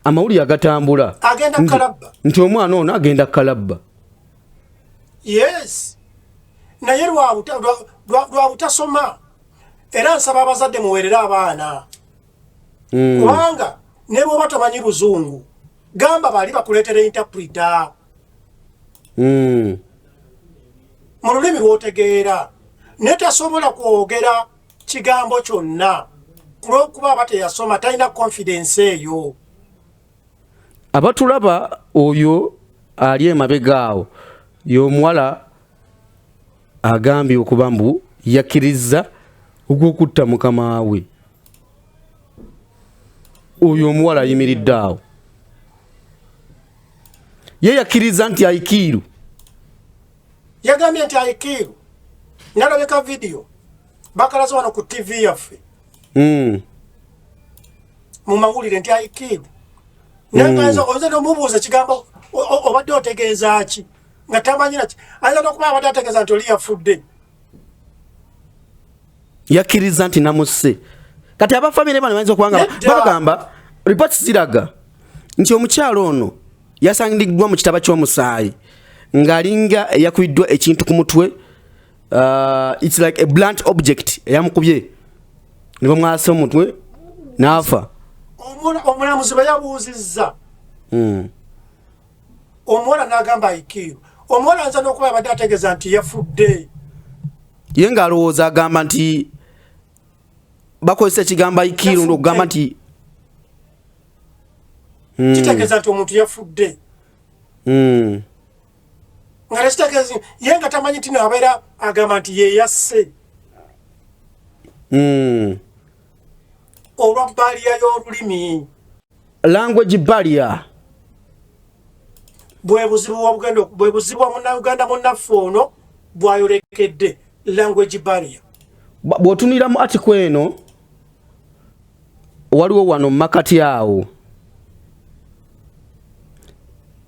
amawulire agatambula agenda kalabba nti omwana ono agenda kalabba. Yes. Naye lwa butasoma era nsaba abazadde muweerere abaana. Kubanga ne bw'oba tomanyi Luzungu gamba bali bakuleetera interpreter. Mu lulimi lw'otegeera ne tasobola kwogera kigambo kyonna kulw'okuba aba teyasoma, talina confidence eyo. Abatulaba oyo ali emabega awo y'omuwala agambye okuba mbu yakkiriza ogw'okutta mukama we. Oyo omuwala ayimiridde awo ye yakkiriza nti aikiru. Yagambye nti aikiru. Nalabeka video bakalaze wano ku TV yaffe mu mawulire nti aikiru. Nengaza oze nomubuuza kigambo obadde otegeeza ki nga tamanyi naki. Ayinza n'okuba abadde ategeeza nti oli yafudde. Yakkiriza nti namusse. Kati abafamire bano bayinza okubanga bagamba reports ziraga nti omukyalo ono yasangiddwa mu kitaba ky'omusaayi ng'alinga eyakubiddwa ekintu ku mutwe. It's like a blunt object eyamukubye ne bamwasa omutwe n'afa. Omulamuzi bwe yabuuzizza omuwala n'agamba aikiru. Omuwala ayinza n'okuba abadde ategeeza nti yafudde. Ye ng'alowooza agamba nti bakozesa ekigambo aikiru n'okugamba nti kitegeeza nti omuntu yafudde. Nga tekitegeeza ye nga tamanyi nti abeera agamba nti ye yasse. Olwa barrier y'olulimi. Language barrier. Bwe buzibu bwa munnayuganda munnaffe ono bwayolekedde language barrier. Bw'otunira mu article eno waliwo wano makati awo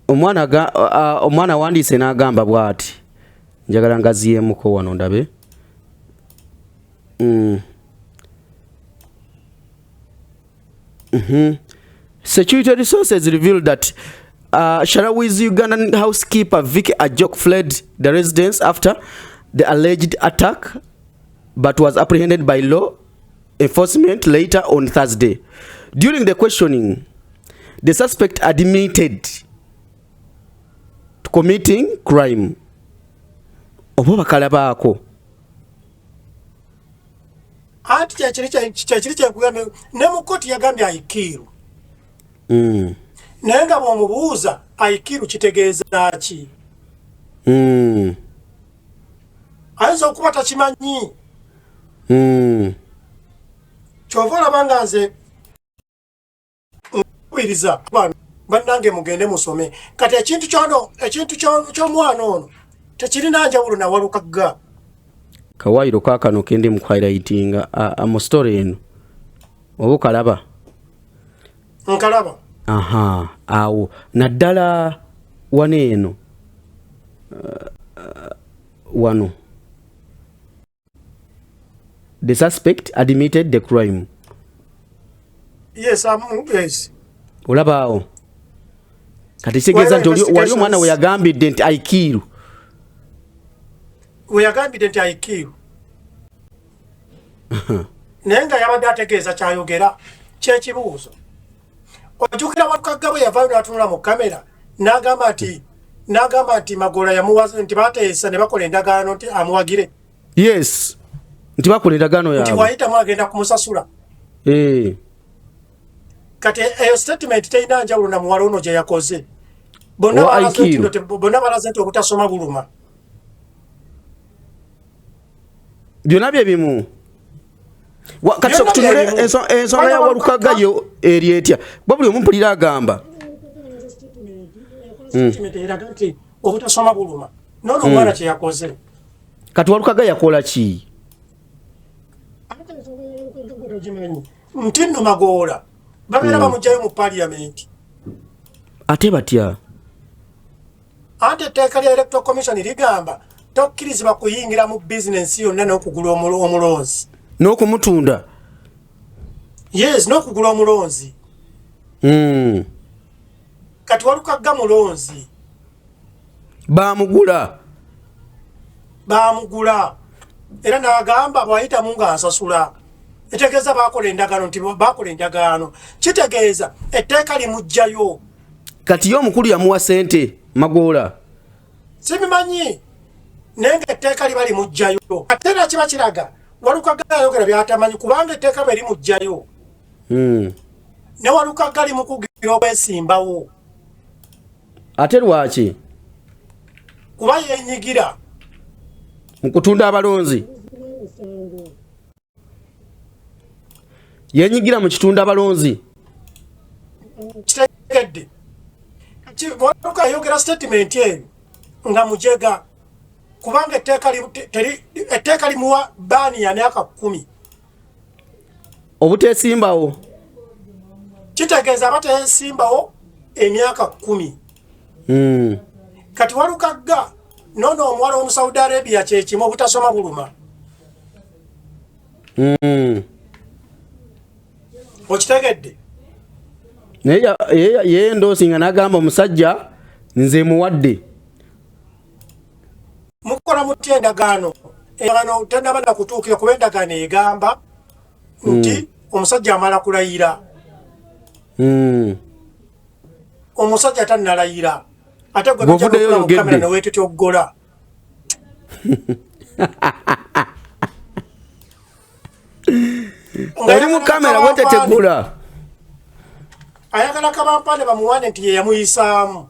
omwana wandiise n'agamba bw'ati, njagala ngaziyemuko wano ndabe. Security resources revealed that Sharawi's Ugandan housekeeper Vicky Ajok fled the residence after the alleged attack, but was apprehended by law enforcement later on Thursday. During the questioning, the suspect admitted to committing crime. Obo bakalabaako. Ati kyekiri kyekugambye ne mu kkooti yagambye aikiru. Naye nga bw'omubuuza aikiru kitegeeza ki? Ayinza okuba takimanyi. Kyova olaba nga nze nkubiriza bannange mugende musome. Kati ekintu ky'omwana ono tekirina njawulo na Walukagga. Kawairo kaakano kende mu highlightinga mu story eno. Oba okalaba? Nkalaba. Awo naddala wane eno wano. The suspect admitted the crime. Yes, yes. Olabaawo. Kati kitegeeza nti wali omwana we yagambidde nti I kill you. We yagambidde nti I kill you. Naye nga yabadde ategeeza kyayogera kyekibuuzo. Ojjukira Walukaga bwe yavaayo n'atunula mu kamera n'agamba nti Magola yamuwaza nti baateesa ne bakola endagaano nti amuwagire. Yes. Nti bakola endagaano yaabwe. Nti wayitamu agenda kumusasula. Kati eyo statement teyina njawulo na muwala ono gye yakoze. Bonna balaze nti obutasoma buluma. Byonna bye bimu. Kati okutunula ensonga ya Walukaga yo eri etya. Buli omu mpulira agamba. Eraga nti obutasoma buluma. Nono omwana kye yakoze. Kati Walukaga yakola ki? Nti nno Magola babeera bamugjayo mu parliament. Ate batya? Ate etteeka lya Electoral Commission ligamba tokkirizibwa kuyingira mu bizinensi yonna n'okugula omulonzi. N'okumutunda? Yes, n'okugula omulonzi. Kati Walukaga mulonzi. Baamugula. Era n'agamba bw'ayitamu ng'asasula. Etegeeza baakola endagaano. Kitegeeza etteeka limugjayo. Kati yo omukulu yamuwa sente Magola. Sibimanyi. Naye ng'etteeka liba limugjayo. Ate era kiba kiraga Walukaga ayogera by'atamanyi kubanga etteeka bwe limugjayo. Ne Walukaga limukugira obwesimbawo. Ate lwaki? Kuba yeenyigira mu kutunda abalonzi. Yenyigira mu kitunda abalonzi. Kitegedde. Walukaga ayogera statement eyo nga mujega kubanga etteeka limuwa baani ya myaka 10. Obuteesimbawo. Kitegeeza abateesimbawo emyaka 10. Kati Walukaga nono omuwala w'omu Saudi Arabia kyekimu obutasoma buluma. Okitegedde? Naye endoosinga n'agamba omusajja nze muwadde. Mukola mutya endagaano? Endagaano tennaba na kutuukira kuba endagaano egamba nti omusajja amala kulayira. Omusajja tannalayira. Ate gwe bajja mu kamera ne weetetoggola. Oli mu kamera weeteteggula. Ayagala Kabampane bamuwane nti ye yamuyisaamu.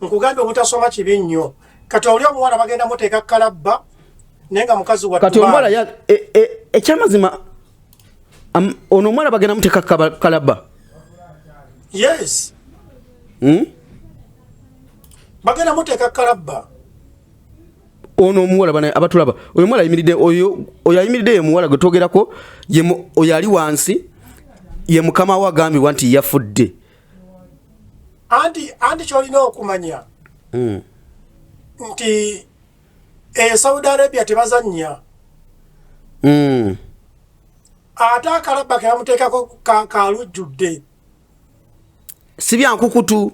Nkugambye obutasoma kibi nnyo. Kati oli omuwala bagenda muteeka kalabba naye nga mukazi wa kati omuwala ekyamazima ono omuwala bagenda muteeka kalabba. Yes. Bagenda muteeka kalabba. Ono omuwala bana abatulaba. Oyo omuwala ayimiridde oyo ayimiridde ye muwala gwe twogerako oyo ali wansi ye mukama we agambibwa nti yafudde. Anti kyolina okumanya nti Saudi Arabia tebazannya. Ate akalabba ke bamuteekako kalujjudde. Si byankukutu.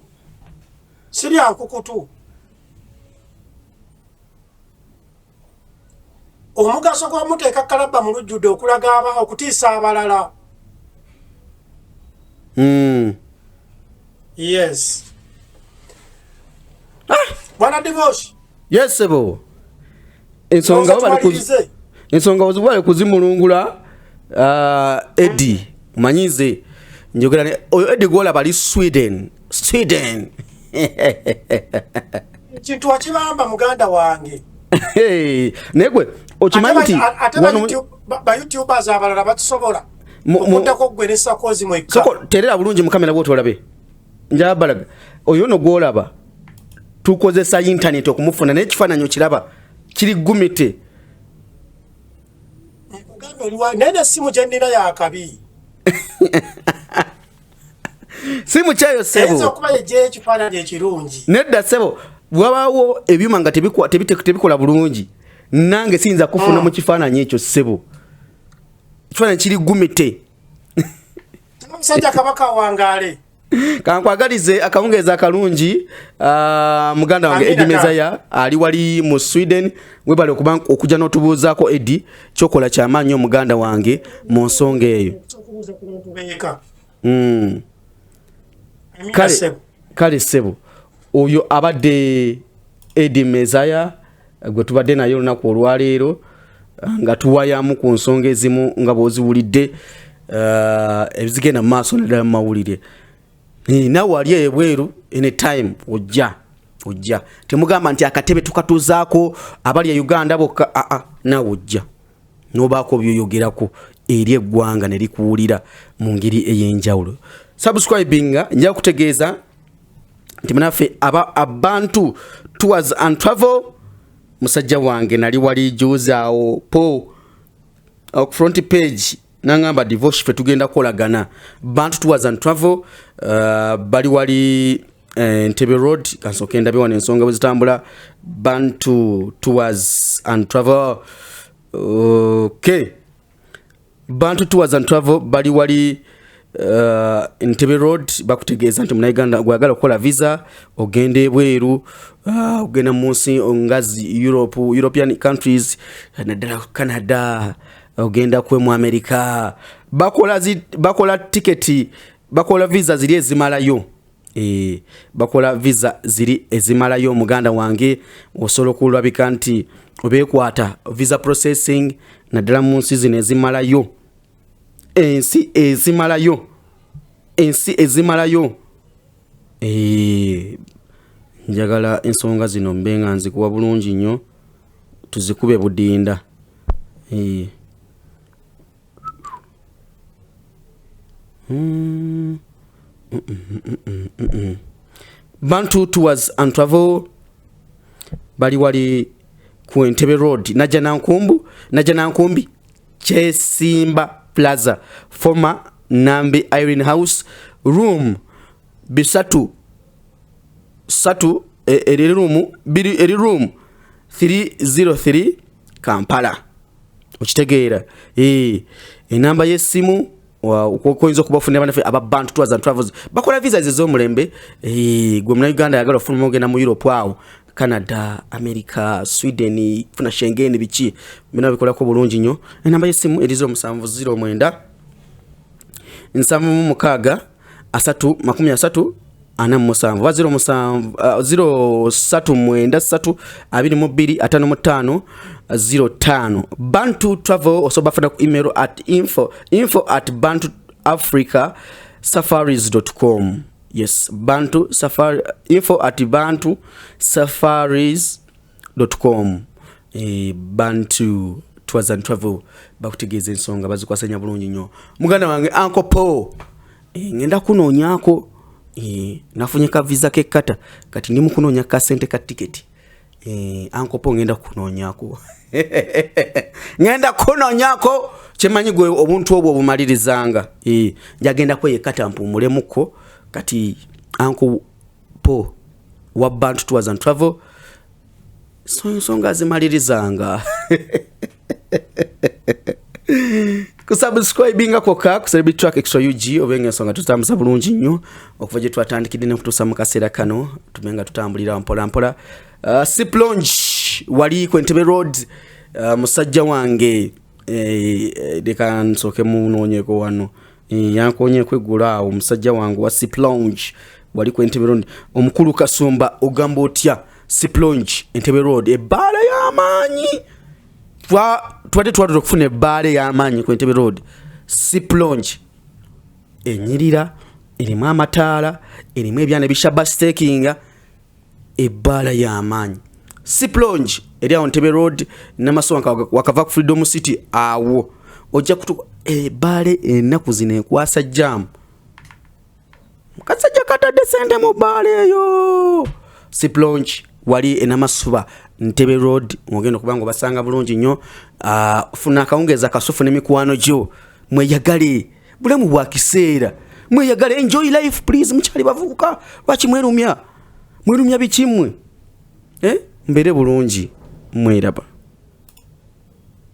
Omugaso gw'omuteeka kalabba mu lujjudde okulaga okutiisa abalala. Yes. Bwana Divosh. Yes sebo. Ensonga bali kuzimulungula Eddie manyize njogera ne oyo Eddie gola bali Sweden. Kintu akibamba muganda wange. Negwe okimanyi ba YouTubers abalala batusobola okutako gwenesa kozi mweka. Soko terera bulungi mu kamera bwoto olabe. Njabalaga oyo no golaba tukozesa internet okumufuna n'ekifaananyi kiraba kiri gumite. Nene simu gyennina ya kabi. simu chayo sebo enzo kuba yeje kifaananyi ekirungi nedda sebo wabawo ebyuma nga tebikola bulungi nange siyinza kufuna mu kifaananyi ekyo sebo kifaananyi kiri gumite omusajja kabaka wangaale kankwagalize akawungeeza akalungi muganda wange Eddie Mezaya ali wali mu Sweden webale okujja n'otubuuzaako Eddie kyokola kyamaanyi omuganda wange mu nsonga eyo kale sebo oyo abadde Eddie Mezaya gwe tubadde naye olunaku olwaleero nga tuwayamu ku nsonga ezimu nga bw'oziwulidde ebizigenda mu maaso naddala mu mawulire nawe wali ebweru anytime ojja temugamba nti akatebe tukatuuzaako abali e Uganda bokka nawe ojja nobaako byoyogerako eri eggwanga ne likuwulira mu ngeri ey'enjawulo subscribinga nja kutegeeza nti munaffe abantu tours and travel musajja wange nali wali juuzaawo po ku front page nangamba divorce fe tugenda kolagana bantu tours and travel bali wali Entebbe Road kansoke ndabe wana ensonga bwezitambula bantu tours and travel okay bantu tours and travel bali wali Entebbe Road bakutegeeza nti munayiganda gwagala okukola visa ogende ebweru ogenda mu nsi ngazi European countries naddala Canada ogenda kwe mu America bakola tiketi bakola visa ziri ezimalayo bakola visa ziri ezimalayo muganda wange osobola okulabika nti obeekwata visa processing naddala mu nsi zino ezimalayo ensi ezimalayo njagala ensonga zino mbe nga nzikuwa bulungi nnyo tuzikube budinda Bantu Tours and Travel bali wali ku Entebbe Road Naja Nankumbi Chesimba Plaza former Nambi Irene House room bisatu eri room 303 Kampala okitegeera enamba y'essimu ukoinzo kubafunira banafe abantu tours and travels bakola visa ez'omulembe gwe muna Uganda yagala ofuna ogenda mu Europe awo Canada America Sweden funa Schengen bichi bina bikola ko bulungi nnyo enamba y'essimu erizo 709 nsamu mukaga asatu 37 ana musanvu 079325 Bantu Travel also bafuna ku email at info@bantuafricasafaris.com. Yes, Bantu Safari info@bantusafaris.com. Bantu Tours and Travel bakutegeeza ensonga bazikwasanya bulungi nnyo muganda wange Uncle Paul ngenda kunoonyako nafunye ka visa ke kata kati ndi mukunoonya ka sente ka ticket Uncle Paul ngenda kunoonyako ngenda kunoonyako kyemanyi gwe obuntu obwo obumalirizanga njagenda kweyekata mpumulemuko kati Uncle Paul wa Bantu Tours and Travel nsonga zimalirizanga kusubscribinga koka kusebi track extra UG obenga nsonga tutambuza bulungi nnyo okuva gye twatandikidde ne kutuusa mu kaseera kano tumenga tutambulira mpola Siplonge wali ku Entebbe Road musajja wange deka nsoke munoonyeko wano yankonye kwegulaawo musajja wange wa Siplonge wali ku Entebbe Road omukulu Kasumba ogamba otya Siplonge Entebbe Road ebbaala y'amaanyi twade okufuna ebbaala y'amaanyi ku Entebbe Road Siplonge enyirira erimu amataala erimu ebyana bishaba stakinga ebbaala y'amaanyi Siplonge eri awo Entebbe Road namasonga wakava ku Freedom City awo ojja kutuka ebbaala ennaku zino ekwasa jam kasajja katadde sente mu bbaala eyo Siplonge wali enamasuba Entebbe Road ngogenda kubanga basanga bulungi nnyo funa akawungeza kasufu n'emikwano gyo mweyagale bulemu bwa kiseera mweyagala enjoy life please mukyali bavubuka lwaki mwerumya bikimwe mbere bulungi mweraba